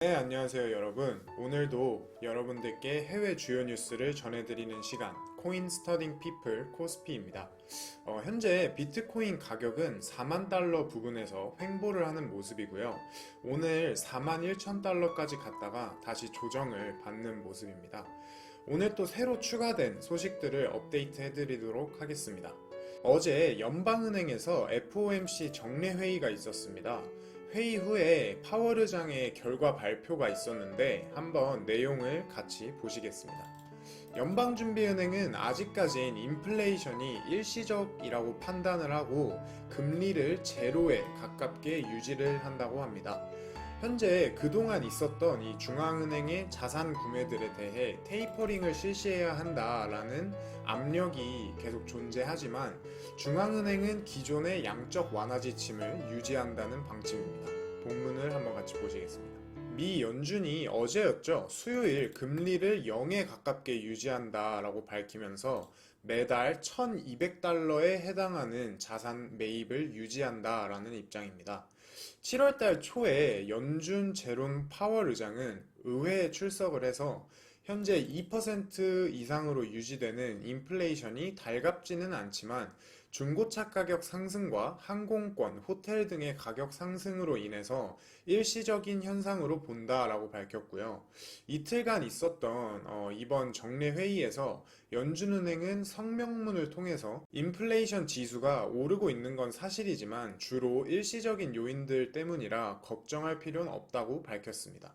네, 안녕하세요 여러분. 오늘도 여러분들께 해외 주요 뉴스를 전해드리는 시간 코인 스터딩 피플 코스피입니다. 현재 비트코인 가격은 4만 달러 부근에서 횡보를 하는 모습이고요. 오늘 4만 1천 달러까지 갔다가 다시 조정을 받는 모습입니다. 오늘 또 새로 추가된 소식들을 업데이트 해드리도록 하겠습니다. 어제 연방은행에서 FOMC 정례회의가 있었습니다. 회의 후에 파월 의장의 결과 발표가 있었는데 한번 내용을 같이 보시겠습니다. 연방준비은행은 아직까진 인플레이션이 일시적이라고 판단을 하고 금리를 제로에 가깝게 유지를 한다고 합니다. 현재 그동안 있었던 이 중앙은행의 자산 구매들에 대해 테이퍼링을 실시해야 한다라는 압력이 계속 존재하지만 중앙은행은 기존의 양적 완화 지침을 유지한다는 방침입니다. 본문을 한번 같이 보시겠습니다. 미 연준이 어제였죠. 수요일 금리를 0에 가깝게 유지한다라고 밝히면서 매달 1200달러에 해당하는 자산 매입을 유지한다라는 입장입니다. 7월달 초에 연준 제롬 파월 의장은 의회에 출석을 해서 현재 2% 이상으로 유지되는 인플레이션이 달갑지는 않지만 중고차 가격 상승과 항공권, 호텔 등의 가격 상승으로 인해서 일시적인 현상으로 본다라고 밝혔고요. 이틀간 있었던 이번 정례 회의에서 연준은행은 성명문을 통해서 인플레이션 지수가 오르고 있는 건 사실이지만 주로 일시적인 요인들 때문이라 걱정할 필요는 없다고 밝혔습니다.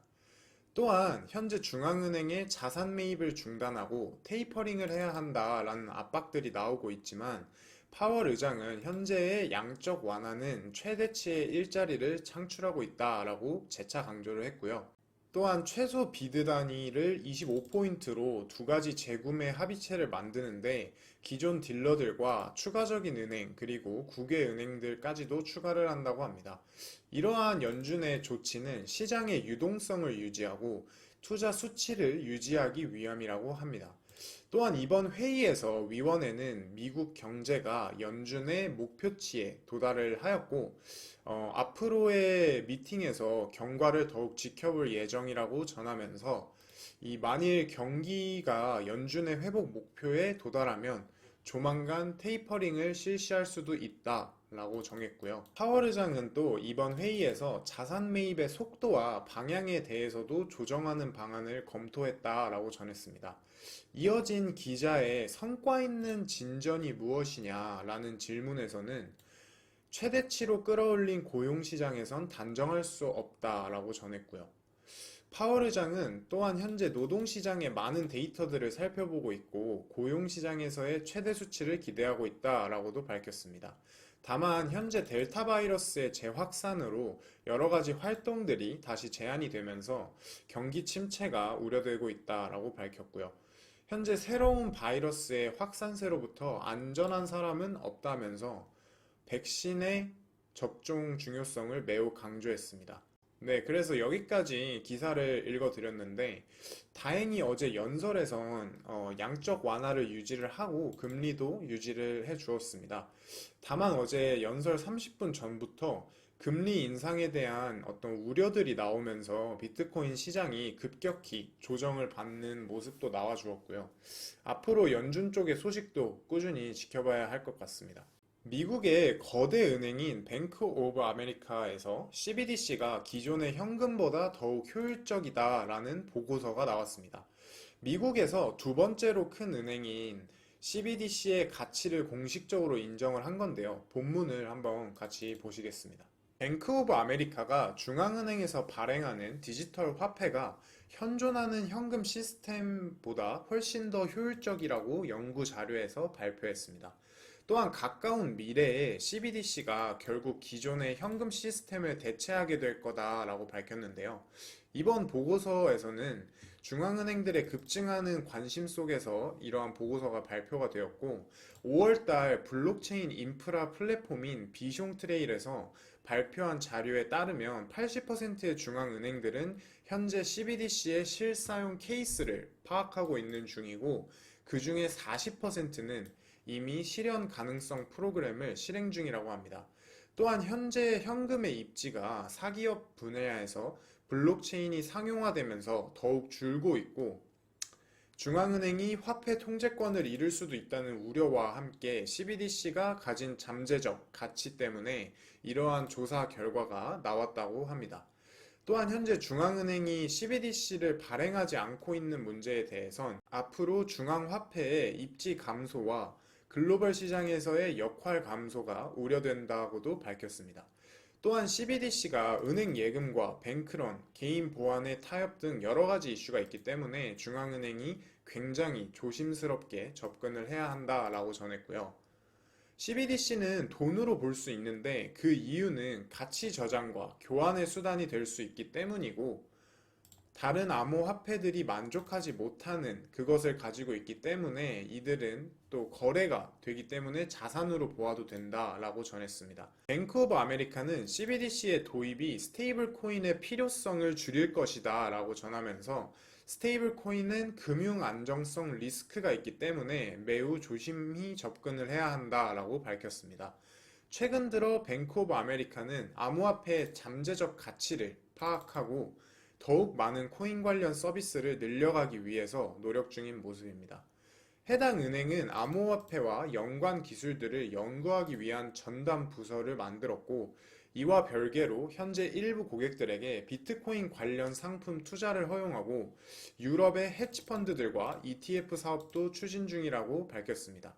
또한 현재 중앙은행의 자산 매입을 중단하고 테이퍼링을 해야 한다라는 압박들이 나오고 있지만 파월 의장은 현재의 양적 완화는 최대치의 일자리를 창출하고 있다라고 재차 강조를 했고요. 또한 최소 비드 단위를 25포인트로 두 가지 재구매 합의체를 만드는데 기존 딜러들과 추가적인 은행 그리고 국외 은행들까지도 추가를 한다고 합니다. 이러한 연준의 조치는 시장의 유동성을 유지하고 투자 수치를 유지하기 위함이라고 합니다. 또한 이번 회의에서 위원회는 미국 경제가 연준의 목표치에 도달을 하였고 앞으로의 미팅에서 경과를 더욱 지켜볼 예정이라고 전하면서 이 만일 경기가 연준의 회복 목표에 도달하면 조만간 테이퍼링을 실시할 수도 있다 라고 정했고요. 파월 의장은 또 이번 회의에서 자산 매입의 속도와 방향에 대해서도 조정하는 방안을 검토했다라고 전했습니다. 이어진 기자의 성과 있는 진전이 무엇이냐라는 질문에서는 최대치로 끌어올린 고용시장에선 단정할 수 없다라고 전했고요. 파월 의장은 또한 현재 노동시장의 많은 데이터들을 살펴보고 있고 고용시장에서의 최대 수치를 기대하고 있다라고도 밝혔습니다. 다만 현재 델타 바이러스의 재확산으로 여러 가지 활동들이 다시 제한이 되면서 경기 침체가 우려되고 있다라고 밝혔고요. 현재 새로운 바이러스의 확산세로부터 안전한 사람은 없다면서 백신의 접종 중요성을 매우 강조했습니다. 네, 그래서 여기까지 기사를 읽어드렸는데 다행히 어제 연설에선 양적 완화를 유지를 하고 금리도 유지를 해 주었습니다. 다만 어제 연설 30분 전부터 금리 인상에 대한 어떤 우려들이 나오면서 비트코인 시장이 급격히 조정을 받는 모습도 나와 주었고요. 앞으로 연준 쪽의 소식도 꾸준히 지켜봐야 할 것 같습니다. 미국의 거대 은행인 뱅크 오브 아메리카에서 CBDC가 기존의 현금보다 더욱 효율적이다라는 보고서가 나왔습니다. 미국에서 두 번째로 큰 은행인 CBDC의 가치를 공식적으로 인정을 한 건데요. 본문을 한번 같이 보시겠습니다. 뱅크 오브 아메리카가 중앙은행에서 발행하는 디지털 화폐가 현존하는 현금 시스템보다 훨씬 더 효율적이라고 연구 자료에서 발표했습니다. 또한 가까운 미래에 CBDC가 결국 기존의 현금 시스템을 대체하게 될 거다라고 밝혔는데요. 이번 보고서에서는 중앙은행들의 급증하는 관심 속에서 이러한 보고서가 발표가 되었고 5월달 블록체인 인프라 플랫폼인 비숑 트레일에서 발표한 자료에 따르면 80%의 중앙은행들은 현재 CBDC의 실사용 케이스를 파악하고 있는 중이고 그 중에 40%는 이미 실현 가능성 프로그램을 실행 중이라고 합니다. 또한 현재 현금의 입지가 사기업 분야에서 블록체인이 상용화되면서 더욱 줄고 있고 중앙은행이 화폐 통제권을 잃을 수도 있다는 우려와 함께 CBDC가 가진 잠재적 가치 때문에 이러한 조사 결과가 나왔다고 합니다. 또한 현재 중앙은행이 CBDC를 발행하지 않고 있는 문제에 대해선 앞으로 중앙화폐의 입지 감소와 글로벌 시장에서의 역할 감소가 우려된다고도 밝혔습니다. 또한 CBDC가 은행 예금과 뱅크런, 개인 보안의 타협 등 여러 가지 이슈가 있기 때문에 중앙은행이 굉장히 조심스럽게 접근을 해야 한다라고 전했고요. CBDC는 돈으로 볼 수 있는데 그 이유는 가치 저장과 교환의 수단이 될 수 있기 때문이고 다른 암호화폐들이 만족하지 못하는 그것을 가지고 있기 때문에 이들은 또 거래가 되기 때문에 자산으로 보아도 된다라고 전했습니다. 뱅크 오브 아메리카는 CBDC의 도입이 스테이블 코인의 필요성을 줄일 것이다 라고 전하면서 스테이블 코인은 금융 안정성 리스크가 있기 때문에 매우 조심히 접근을 해야 한다라고 밝혔습니다. 최근 들어 뱅크 오브 아메리카는 암호화폐의 잠재적 가치를 파악하고 더욱 많은 코인 관련 서비스를 늘려가기 위해서 노력 중인 모습입니다. 해당 은행은 암호화폐와 연관 기술들을 연구하기 위한 전담 부서를 만들었고 이와 별개로 현재 일부 고객들에게 비트코인 관련 상품 투자를 허용하고 유럽의 헤지펀드들과 ETF 사업도 추진 중이라고 밝혔습니다.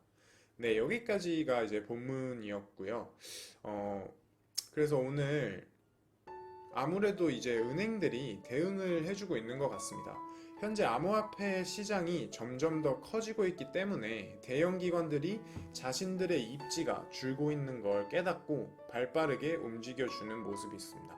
네, 여기까지가 이제 본문이었고요. 그래서 오늘 아무래도 이제 은행들이 대응을 해주고 있는 것 같습니다. 현재 암호화폐 시장이 점점 더 커지고 있기 때문에 대형 기관들이 자신들의 입지가 줄고 있는 걸 깨닫고 발빠르게 움직여주는 모습이 있습니다.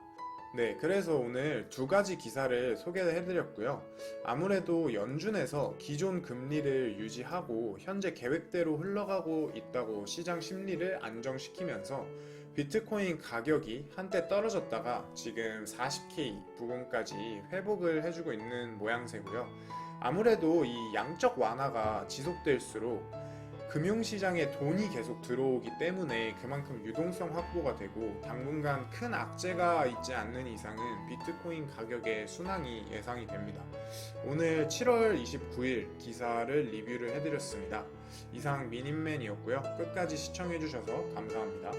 네, 그래서 오늘 두 가지 기사를 소개를 해드렸고요. 아무래도 연준에서 기존 금리를 유지하고 현재 계획대로 흘러가고 있다고 시장 심리를 안정시키면서 비트코인 가격이 한때 떨어졌다가 지금 40K 부근까지 회복을 해주고 있는 모양새고요. 아무래도 이 양적 완화가 지속될수록 금융시장에 돈이 계속 들어오기 때문에 그만큼 유동성 확보가 되고 당분간 큰 악재가 있지 않는 이상은 비트코인 가격의 순항이 예상이 됩니다. 오늘 7월 29일 기사를 리뷰를 해드렸습니다. 이상 미닌맨이었고요. 끝까지 시청해주셔서 감사합니다.